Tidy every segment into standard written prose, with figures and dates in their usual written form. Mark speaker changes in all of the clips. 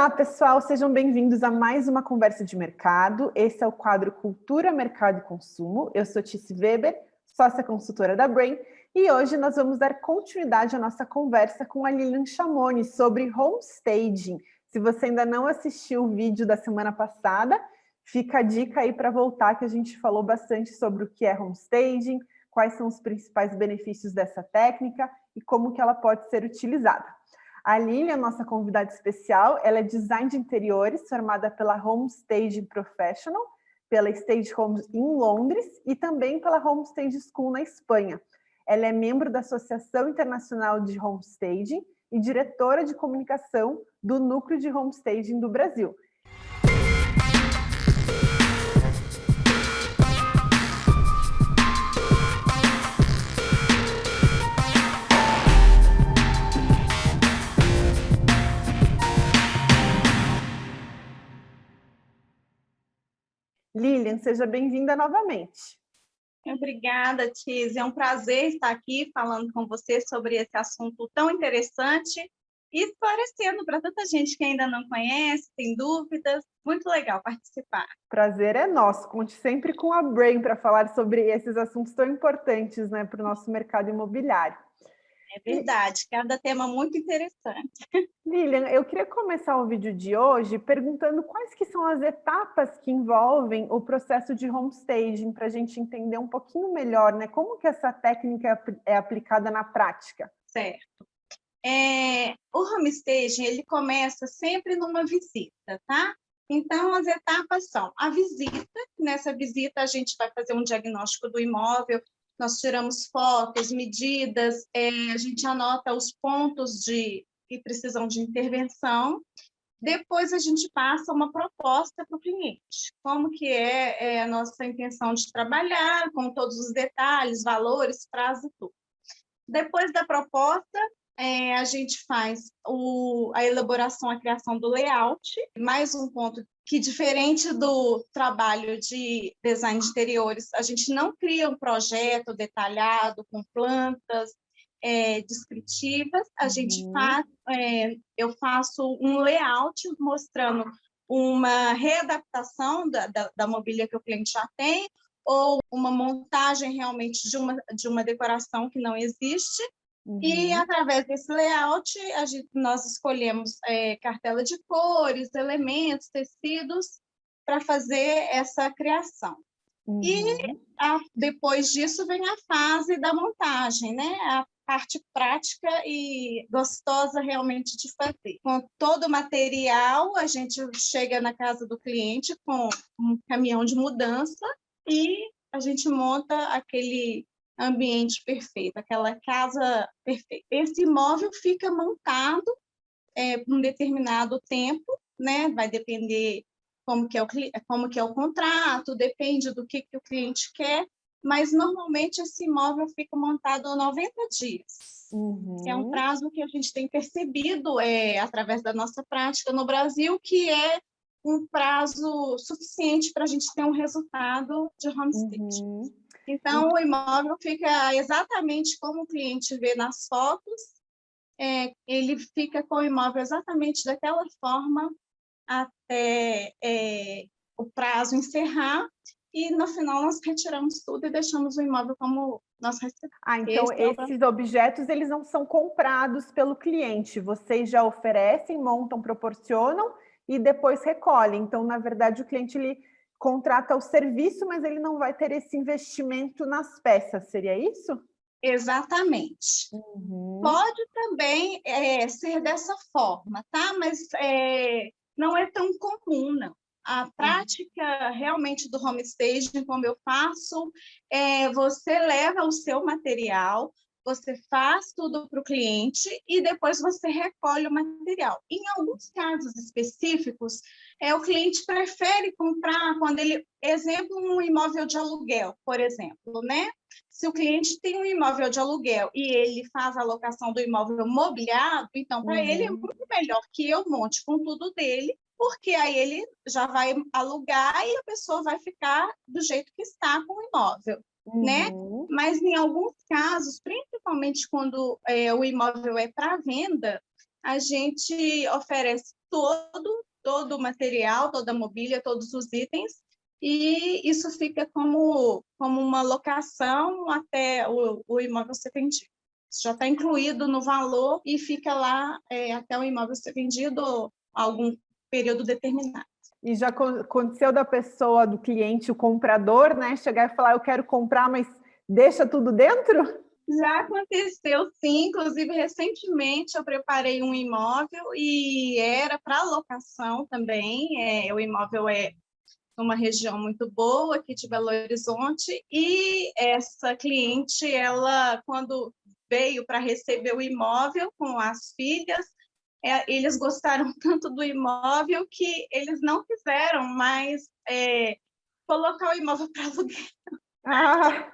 Speaker 1: Olá, pessoal, sejam bem-vindos a mais uma conversa de mercado. Esse é o quadro Cultura, Mercado e Consumo. Eu sou Tice Weber, sócia consultora da Brain, e hoje nós vamos dar continuidade à nossa conversa com a Lilian Chamoni sobre homestaging. Se você ainda não assistiu o vídeo da semana passada, fica a dica aí para voltar, que a gente falou bastante sobre o que é homestaging, quais são os principais benefícios dessa técnica e como que ela pode ser utilizada. A Lilian, nossa convidada especial, ela é design de interiores, formada pela Homestaging Professional, pela Stage Homes em Londres e também pela Homestage School na Espanha. Ela é membro da Associação Internacional de Homestaging e diretora de comunicação do Núcleo de Homestaging do Brasil. Lilian, seja bem-vinda novamente.
Speaker 2: Obrigada, Tiz. É um prazer estar aqui falando com você sobre esse assunto tão interessante e esclarecendo para tanta gente que ainda não conhece, tem dúvidas. Muito legal participar.
Speaker 1: Prazer é nosso. Conte sempre com a Brain para falar sobre esses assuntos tão importantes, né, para o nosso mercado imobiliário.
Speaker 2: É verdade, cada tema muito interessante.
Speaker 1: Lilian, eu queria começar o vídeo de hoje perguntando quais que são as etapas que envolvem o processo de homestaging, para a gente entender um pouquinho melhor, né? Como que essa técnica é aplicada na prática?
Speaker 2: Certo. O homestaging, ele começa sempre numa visita, tá? Então, as etapas são a visita. Nessa visita, a gente vai fazer um diagnóstico do imóvel, nós tiramos fotos, medidas, a gente anota os pontos que precisam de intervenção. Depois a gente passa uma proposta para o cliente, como que é a nossa intenção de trabalhar, com todos os detalhes, valores, prazo e tudo. Depois da proposta, a gente faz a elaboração, a criação do layout. Mais um ponto que, diferente do trabalho de design de interiores, a gente não cria um projeto detalhado com plantas descritivas. A gente eu faço um layout mostrando uma readaptação da mobília que o cliente já tem, ou uma montagem realmente de uma decoração que não existe. E, através desse layout, nós escolhemos cartela de cores, elementos, tecidos, para fazer essa criação. E, depois disso, vem a fase da montagem, né? A parte prática e gostosa realmente de fazer. Com todo o material, a gente chega na casa do cliente com um caminhão de mudança e a gente monta aquele ambiente perfeito, aquela casa perfeita. Esse imóvel fica montado por um determinado tempo, né? Vai depender como que é o contrato, depende do que o cliente quer, mas normalmente esse imóvel fica montado há 90 dias. É um prazo que a gente tem percebido através da nossa prática no Brasil, que é um prazo suficiente para a gente ter um resultado de homestaging. Então, o imóvel fica exatamente como o cliente vê nas fotos, ele fica com o imóvel exatamente daquela forma até o prazo encerrar, e no final nós retiramos tudo e deixamos o imóvel como nós recebemos.
Speaker 1: Então esses objetos, eles não são comprados pelo cliente, vocês já oferecem, montam, proporcionam e depois recolhem. Então, na verdade, o cliente ele contrata o serviço, mas ele não vai ter esse investimento nas peças, seria isso?
Speaker 2: Exatamente. Pode também ser dessa forma, tá? Mas não é tão comum, não. A prática realmente do homestaging, como eu faço, você leva o seu material, você faz tudo para o cliente e depois você recolhe o material. Em alguns casos específicos, o cliente prefere comprar quando exemplo, um imóvel de aluguel, por exemplo, né? Se o cliente tem um imóvel de aluguel e ele faz a locação do imóvel mobiliado, então, para ele é muito melhor que eu monte com tudo dele, porque aí ele já vai alugar e a pessoa vai ficar do jeito que está com o imóvel, né? Mas, em alguns casos, principalmente quando o imóvel é para venda, a gente oferece todo o material, toda a mobília, todos os itens, e isso fica como uma locação até o imóvel ser vendido. Isso já está incluído no valor e fica lá até o imóvel ser vendido a algum período determinado.
Speaker 1: E já aconteceu da pessoa, do cliente, o comprador, né, chegar e falar, eu quero comprar, mas deixa tudo dentro?
Speaker 2: Já aconteceu, sim. Inclusive, recentemente eu preparei um imóvel e era para locação também. O imóvel é numa região muito boa aqui de Belo Horizonte, e essa cliente, ela, quando veio para receber o imóvel com as filhas, eles gostaram tanto do imóvel que eles não quiseram mais colocar o imóvel para aluguel.
Speaker 1: Ah,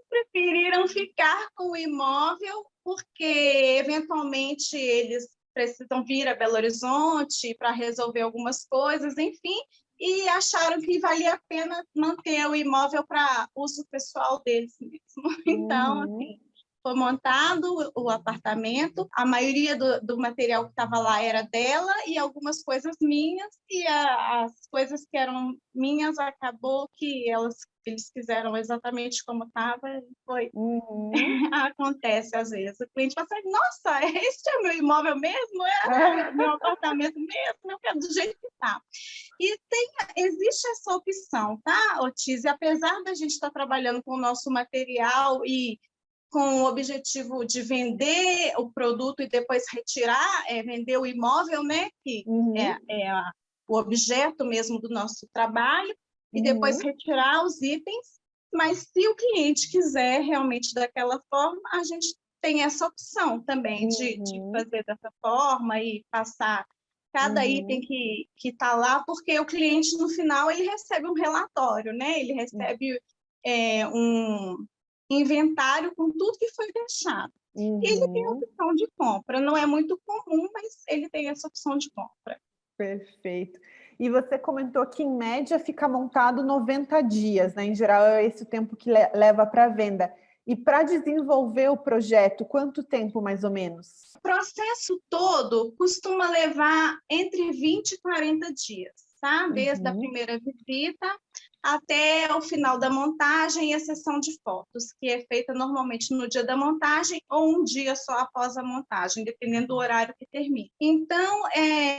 Speaker 2: Preferiram ficar com o imóvel porque, eventualmente, eles precisam vir a Belo Horizonte para resolver algumas coisas, enfim, e acharam que valia a pena manter o imóvel para uso pessoal deles mesmo. Então, assim, foi montado o apartamento, a maioria do material que estava lá era dela e algumas coisas minhas, e as coisas que eram minhas acabou que eles fizeram exatamente como estava, e foi. Acontece às vezes. O cliente fala assim, nossa, este é o meu imóvel mesmo? É meu apartamento mesmo? Eu quero do jeito que está. E existe essa opção, tá, Otis? E apesar da gente estar trabalhando com o nosso material e com o objetivo de vender o produto e depois retirar, vender o imóvel, né, que o objeto mesmo do nosso trabalho, e depois retirar os itens, mas se o cliente quiser realmente daquela forma, a gente tem essa opção também de fazer dessa forma e passar cada item que está lá, porque o cliente, no final, ele recebe um relatório, né? Ele recebe um inventário com tudo que foi deixado. E ele tem a opção de compra. Não é muito comum, mas ele tem essa opção de compra.
Speaker 1: Perfeito. E você comentou que, em média, fica montado 90 dias, né? Em geral, é esse o tempo que leva para a venda. E para desenvolver o projeto, quanto tempo, mais ou menos?
Speaker 2: O processo todo costuma levar entre 20 e 40 dias, tá? Desde a primeira visita até o final da montagem e a sessão de fotos, que é feita normalmente no dia da montagem ou um dia só após a montagem, dependendo do horário que termina. Então,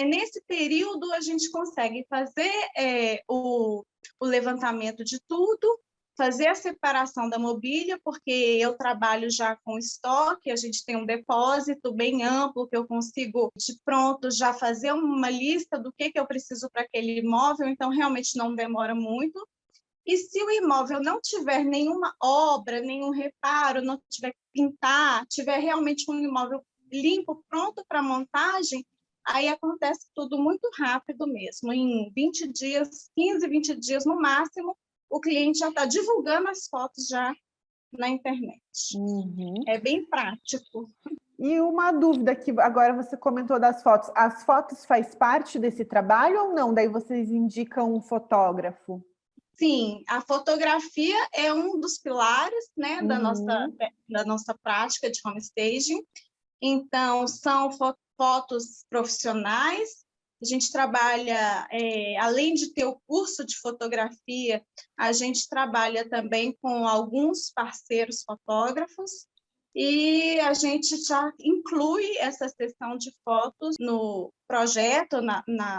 Speaker 2: nesse período, a gente consegue fazer o levantamento de tudo, fazer a separação da mobília, porque eu trabalho já com estoque, a gente tem um depósito bem amplo, que eu consigo, de pronto, já fazer uma lista do que eu preciso para aquele imóvel, então realmente não demora muito. E se o imóvel não tiver nenhuma obra, nenhum reparo, não tiver que pintar, tiver realmente um imóvel limpo, pronto para montagem, aí acontece tudo muito rápido mesmo. Em 20 dias, 15, 20 dias no máximo, o cliente já está divulgando as fotos já na internet. É bem prático.
Speaker 1: E uma dúvida que agora você comentou das fotos. As fotos faz parte desse trabalho ou não? Daí vocês indicam um fotógrafo?
Speaker 2: Sim, a fotografia é um dos pilares, né, da nossa prática de homestaging. Então, são fotos profissionais. A gente trabalha, além de ter o curso de fotografia, a gente trabalha também com alguns parceiros fotógrafos e a gente já inclui essa sessão de fotos no projeto,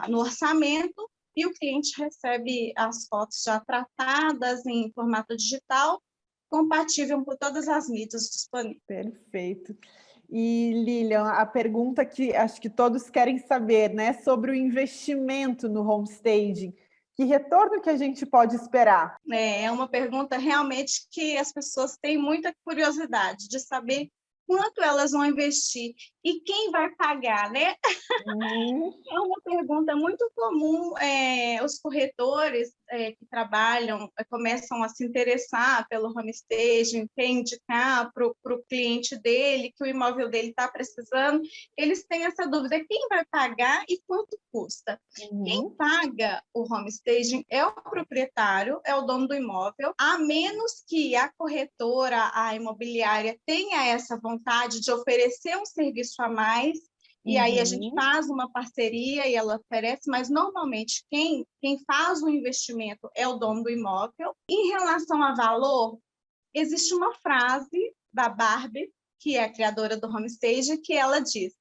Speaker 2: no orçamento, e o cliente recebe as fotos já tratadas em formato digital, compatível com todas as mídias disponíveis.
Speaker 1: Perfeito. E, Lilian, a pergunta que acho que todos querem saber, né, sobre o investimento no homestaging. Que retorno que a gente pode esperar?
Speaker 2: É uma pergunta realmente que as pessoas têm muita curiosidade de saber quanto elas vão investir e quem vai pagar, né? É uma pergunta muito comum. Os corretores que trabalham começam a se interessar pelo homestaging, quer indicar para o cliente dele que o imóvel dele está precisando. Eles têm essa dúvida: quem vai pagar e quanto custa? Quem paga o homestaging é o proprietário, é o dono do imóvel, a menos que a corretora, a imobiliária, tenha essa vontade de oferecer um serviço a mais. e aí a gente
Speaker 1: Uhum.
Speaker 2: faz uma parceria e ela oferece, mas normalmente quem faz o investimento é o dono do imóvel. Em relação a valor, existe uma frase da Barbie, que é a criadora do Homestage, que ela diz: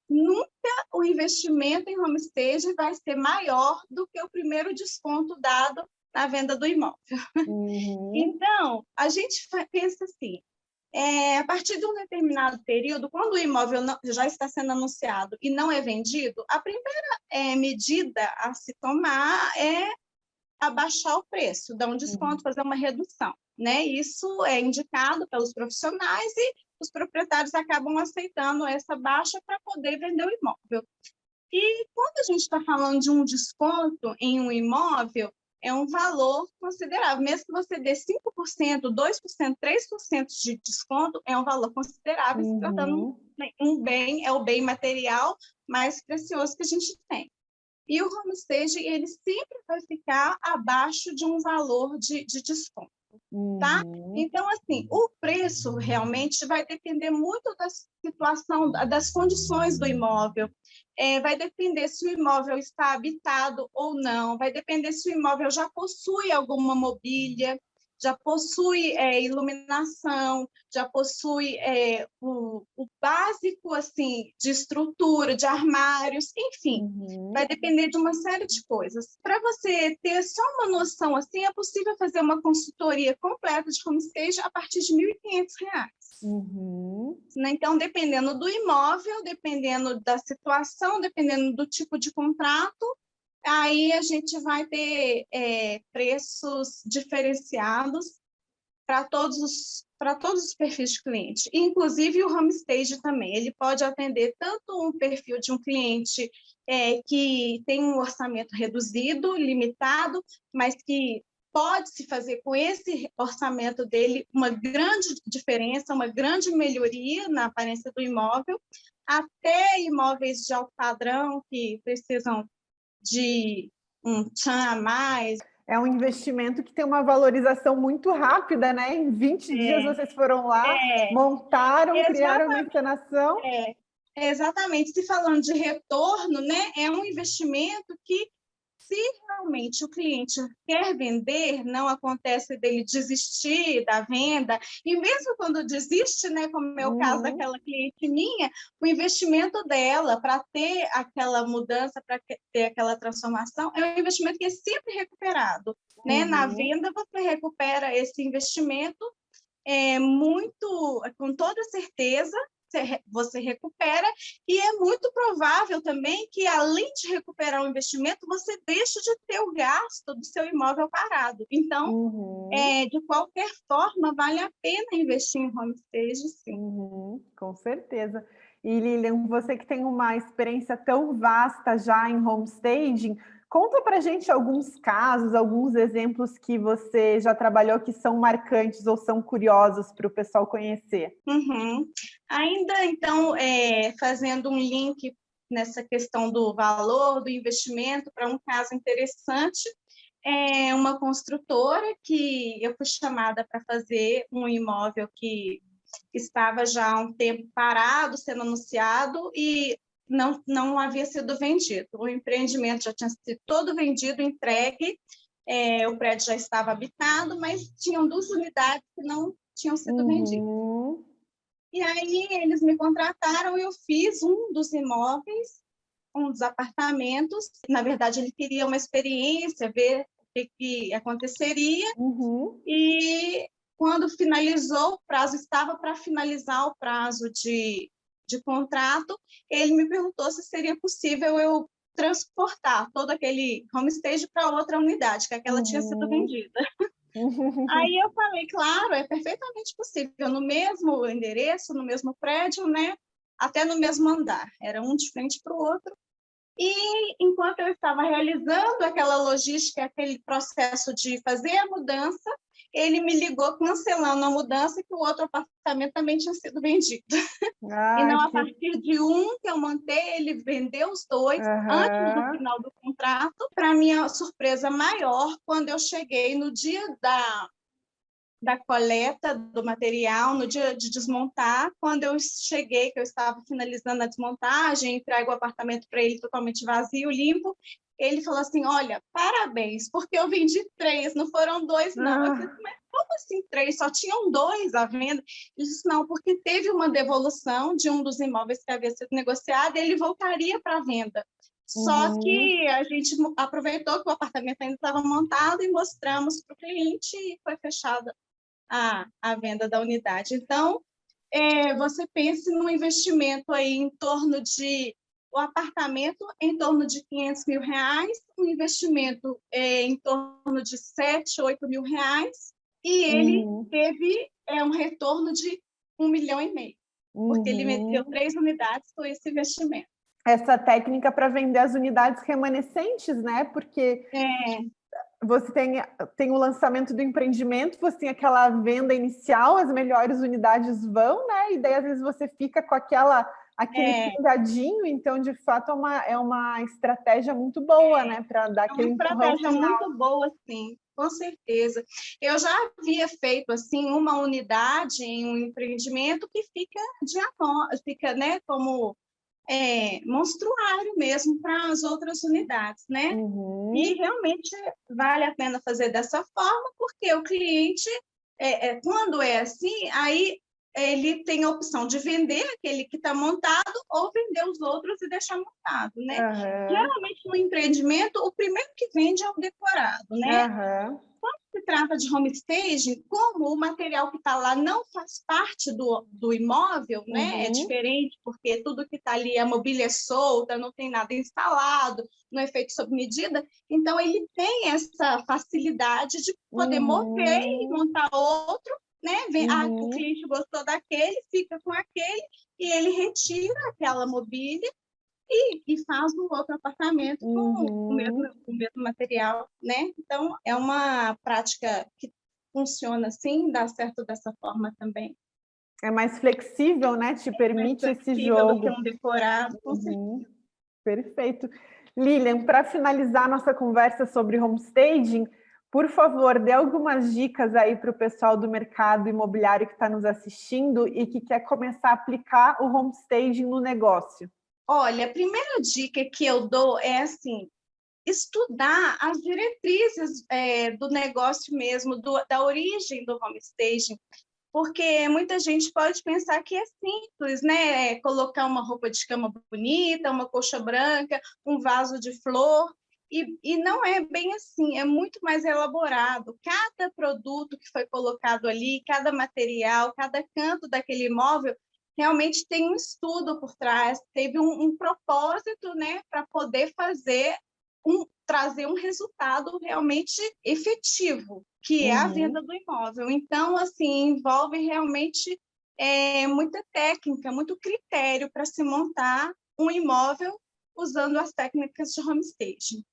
Speaker 2: nunca o investimento em homestage vai ser maior do que o primeiro desconto dado na venda do imóvel.
Speaker 1: Uhum.
Speaker 2: Então, a gente pensa assim, a partir de um determinado período, quando o imóvel já está sendo anunciado e não é vendido, a primeira medida a se tomar é abaixar o preço, dar um desconto,
Speaker 1: Uhum.
Speaker 2: fazer uma redução, né? Isso é indicado pelos profissionais e os proprietários acabam aceitando essa baixa para poder vender o imóvel. E quando a gente está falando de um desconto em um imóvel, é um valor considerável. Mesmo que você dê 5%, 2%, 3% de desconto, é um valor considerável, se tratando
Speaker 1: Uhum.
Speaker 2: um bem, é o bem material mais precioso que a gente tem. E o homestage, ele sempre vai ficar abaixo de um valor de desconto, tá?
Speaker 1: Uhum.
Speaker 2: Então, assim, o preço realmente vai depender muito da situação, das condições do imóvel. Vai depender se o imóvel está habitado ou não, vai depender se o imóvel já possui alguma mobília, já possui iluminação, já possui o básico assim de estrutura, de armários, enfim.
Speaker 1: Uhum.
Speaker 2: Vai depender de uma série de coisas. Para você ter só uma noção assim, é possível fazer uma consultoria completa de homestage a partir de R$ 1.500.
Speaker 1: Uhum.
Speaker 2: Né? Então, dependendo do imóvel, dependendo da situação, dependendo do tipo de contrato, aí a gente vai ter preços diferenciados para todos os perfis de cliente, inclusive o homestage também. Ele pode atender tanto um perfil de um cliente que tem um orçamento reduzido, limitado, mas que pode se fazer com esse orçamento dele uma grande diferença, uma grande melhoria na aparência do imóvel, até imóveis de alto padrão que precisam de um tchan a mais.
Speaker 1: É um investimento que tem uma valorização muito rápida, né? Em 20 dias
Speaker 2: É,
Speaker 1: vocês foram lá,
Speaker 2: é,
Speaker 1: montaram, criaram uma
Speaker 2: exatamente.
Speaker 1: encenação.
Speaker 2: Exatamente. Se falando de retorno, né, é um investimento que, se realmente o cliente quer vender, não acontece dele desistir da venda, e mesmo quando desiste, né, como é o caso
Speaker 1: Uhum.
Speaker 2: daquela cliente minha, o investimento dela para ter aquela mudança, para ter aquela transformação, é um investimento que é sempre recuperado. Né? Na
Speaker 1: Uhum.
Speaker 2: venda, você recupera esse investimento muito, com toda certeza, você recupera, e é muito provável também que, além de recuperar o investimento, você deixe de ter o gasto do seu imóvel parado. Então,
Speaker 1: Uhum.
Speaker 2: de qualquer forma, vale a pena investir em homestage, sim.
Speaker 1: Uhum. Com certeza. E Lilian, você que tem uma experiência tão vasta já em homestaging, conta pra gente alguns casos, alguns exemplos que você já trabalhou que são marcantes ou são curiosos para o pessoal conhecer.
Speaker 2: Uhum. Ainda, então, fazendo um link nessa questão do valor, do investimento, para um caso interessante, uma construtora que eu fui chamada para fazer um imóvel que estava já há um tempo parado, sendo anunciado, e não havia sido vendido. O empreendimento já tinha sido todo vendido, entregue, o prédio já estava habitado, mas tinham 2 unidades que não tinham sido vendidas.
Speaker 1: Uhum.
Speaker 2: E aí eles me contrataram e eu fiz um dos imóveis, um dos apartamentos. Na verdade, ele queria uma experiência, ver o que aconteceria.
Speaker 1: Uhum.
Speaker 2: E quando finalizou o prazo, estava para finalizar o prazo de contrato, ele me perguntou se seria possível eu transportar todo aquele homestage para outra unidade, que aquela tinha sido
Speaker 1: Uhum.
Speaker 2: vendida. Aí eu falei, claro, é perfeitamente possível, no mesmo endereço, no mesmo prédio, né? Até no mesmo andar, era um de frente para o outro. E enquanto eu estava realizando aquela logística, aquele processo de fazer a mudança, ele me ligou cancelando a mudança, que o outro apartamento também tinha sido vendido.
Speaker 1: Ai,
Speaker 2: Então, a
Speaker 1: que...
Speaker 2: partir de um que eu montei, ele vendeu os dois antes do
Speaker 1: Aham.
Speaker 2: final do contrato. Para minha surpresa maior, quando eu cheguei no dia da coleta do material, no dia de desmontar. Quando eu cheguei, que eu estava finalizando a desmontagem, entrego o apartamento para ele totalmente vazio, limpo, ele falou assim, olha, parabéns, porque eu vendi 3, não foram 2, não. Eu falei, mas como assim 3? Só tinham 2 à venda? Ele disse, não, porque teve uma devolução de um dos imóveis que havia sido negociado e ele voltaria para a venda. Só que a gente aproveitou que o apartamento ainda estava montado e mostramos para o cliente e foi fechada a venda da unidade. Então, você pense num investimento aí em torno de o apartamento em torno de R$ 500 mil, um investimento em torno de 7, 8 mil reais, e ele teve um retorno de 1,5 milhão, porque ele meteu 3 unidades com esse investimento.
Speaker 1: Essa técnica para vender as unidades remanescentes, né? Porque você tem o lançamento do empreendimento, você tem aquela venda inicial, as melhores unidades vão, né? E daí, às vezes, você fica com aquele pingadinho, então, de fato, é uma estratégia muito boa, né? Para dar aquele empurrão final.
Speaker 2: É uma estratégia muito boa, sim, com certeza. Eu já havia feito, assim, uma unidade em um empreendimento que fica, né, como monstruário mesmo para as outras unidades, né? E realmente vale a pena fazer dessa forma, porque o cliente, quando é assim, aí ele tem a opção de vender aquele que está montado ou vender os outros e deixar montado, né? Geralmente, no empreendimento, o primeiro que vende é o decorado, né? Quando se trata de home staging, como o material que está lá não faz parte do imóvel, né? É diferente, porque tudo que está ali, a mobília é solta, não tem nada instalado, não é feito sob medida, então ele tem essa facilidade de poder mover e montar outro, né? O cliente gostou daquele, fica com aquele, e ele retira aquela mobília e faz um outro apartamento com o mesmo material, né? Então, é uma prática que funciona assim, dá certo dessa forma também.
Speaker 1: É mais flexível, né? Te permite esse jogo.
Speaker 2: Do que um decorado, com certeza.
Speaker 1: Perfeito. Lilian, para finalizar nossa conversa sobre homestaging, por favor, dê algumas dicas aí para o pessoal do mercado imobiliário que está nos assistindo e que quer começar a aplicar o homestaging no negócio.
Speaker 2: Olha, a primeira dica que eu dou é assim, estudar as diretrizes do negócio mesmo, da origem do homestaging, porque muita gente pode pensar que é simples, né? Colocar uma roupa de cama bonita, uma colcha branca, um vaso de flor, e não é bem assim, é muito mais elaborado. Cada produto que foi colocado ali, cada material, cada canto daquele imóvel, realmente tem um estudo por trás, teve um propósito, né, para poder trazer um resultado realmente efetivo, que é a venda do imóvel. Então, assim, envolve realmente muita técnica, muito critério para se montar um imóvel usando as técnicas de homestaging.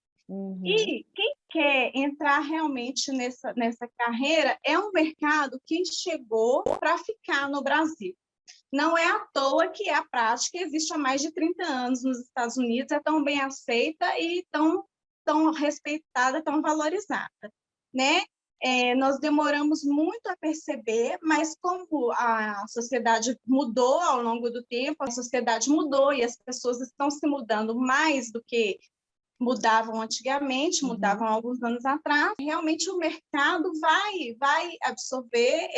Speaker 2: E quem quer entrar realmente nessa carreira é um mercado que chegou para ficar no Brasil. Não é à toa que a prática existe há mais de 30 anos nos Estados Unidos, é tão bem aceita e tão respeitada, tão valorizada, né? Nós demoramos muito a perceber, mas como a sociedade mudou ao longo do tempo, a sociedade mudou e as pessoas estão se mudando mais do que mudavam antigamente, mudavam alguns anos atrás, realmente o mercado vai absorver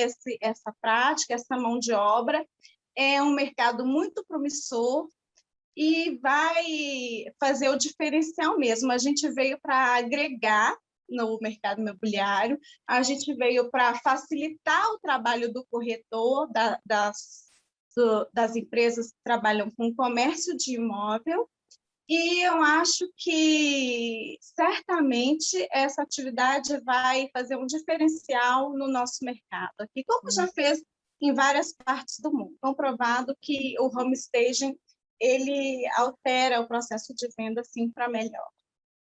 Speaker 2: essa prática, essa mão de obra. É um mercado muito promissor e vai fazer o diferencial mesmo. A gente veio para agregar no mercado imobiliário, a gente veio para facilitar o trabalho do corretor, das empresas que trabalham com comércio de imóvel, e eu acho que certamente essa atividade vai fazer um diferencial no nosso mercado aqui, como já fez em várias partes do mundo. Comprovado que o homestaging ele altera o processo de venda assim para melhor.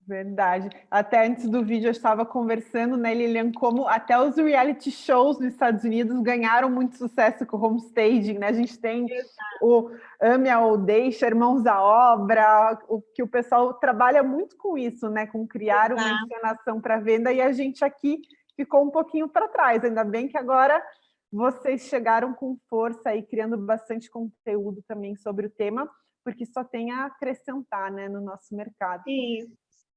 Speaker 1: Verdade. Até antes do vídeo eu estava conversando, né, Lilian, como até os reality shows nos Estados Unidos ganharam muito sucesso com o homestaging, né? A gente tem o Ame ou Deixa, Irmãos à Obra, que o pessoal trabalha muito com isso, né? Com criar uma encenação para venda, e a gente aqui ficou um pouquinho para trás. Ainda bem que agora vocês chegaram com força aí, criando bastante conteúdo também sobre o tema, porque só tem a acrescentar, né, no nosso mercado.
Speaker 2: Isso,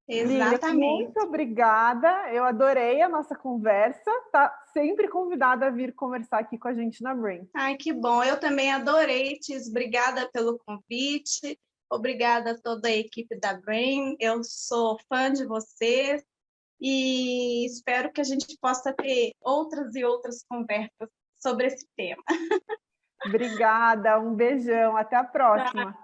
Speaker 1: Lilian,
Speaker 2: exatamente.
Speaker 1: muito obrigada. Eu adorei a nossa conversa. Tá sempre convidada a vir conversar aqui com a gente na Brain.
Speaker 2: Ai, que bom. Eu também adorei, Tis. Obrigada pelo convite. Obrigada a toda a equipe da Brain. Eu sou fã de vocês e espero que a gente possa ter outras e outras conversas sobre esse tema.
Speaker 1: Obrigada, um beijão, até a próxima.